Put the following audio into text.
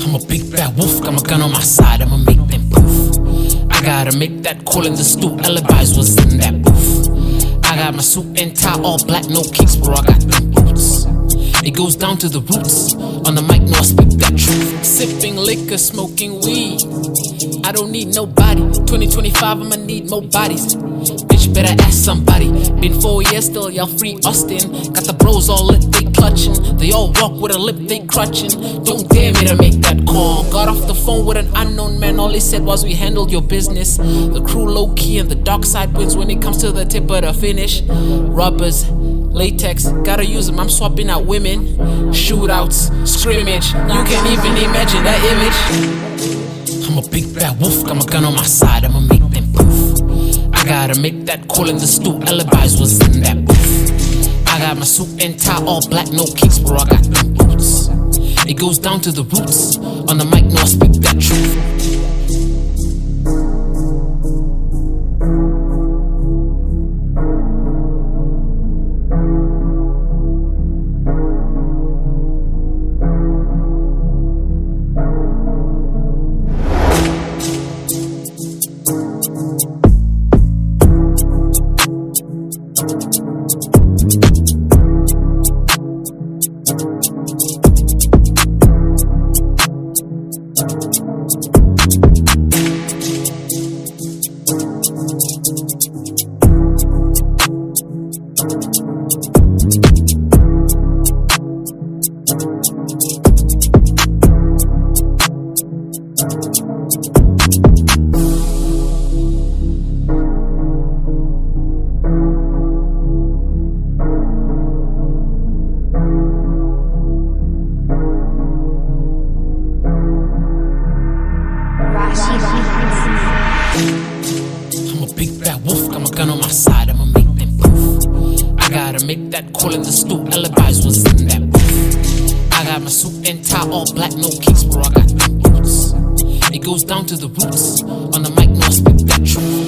I'm a big bad wolf, got my gun on my side, I'ma make them poof. I gotta make that call in the stool, alibis was in that booth. I got my suit and tie all black, no kicks, bro, I got them boots. It goes down to the roots, on the mic, no, I speak that truth. Sipping liquor, smoking weed, I don't need nobody. 2025, I'ma need more bodies. Bitch, better ask somebody. Been 4 years still, y'all free Austin. Got the bros all lit, they clutching. They all walk with a lip, they crutching. Don't dare me to make that call. Got off the phone with an unknown man, all he said was we handled your business. The crew low key and the dark side wins when it comes to the tip of the finish. Rubbers, latex, gotta use them, I'm swapping out women. Shootouts, scrimmage, you can't even imagine that image. I'm a big bad wolf, got my gun on my side, I'ma make them poof. I gotta make that call in the stool, alibis was in that booth. I got my suit and tie all black, no kicks, bro, I got them boots. It goes down to the roots, on the mic, no, I speak that truth. I'm a big bad wolf, got my gun on my side, I'ma make them poof. I gotta make that call in the stool, alibis was in that booth. I got my suit and tie all black, no kicks, bro, I got them boots. It goes down to the roots, on the mic, no, I speak that truth.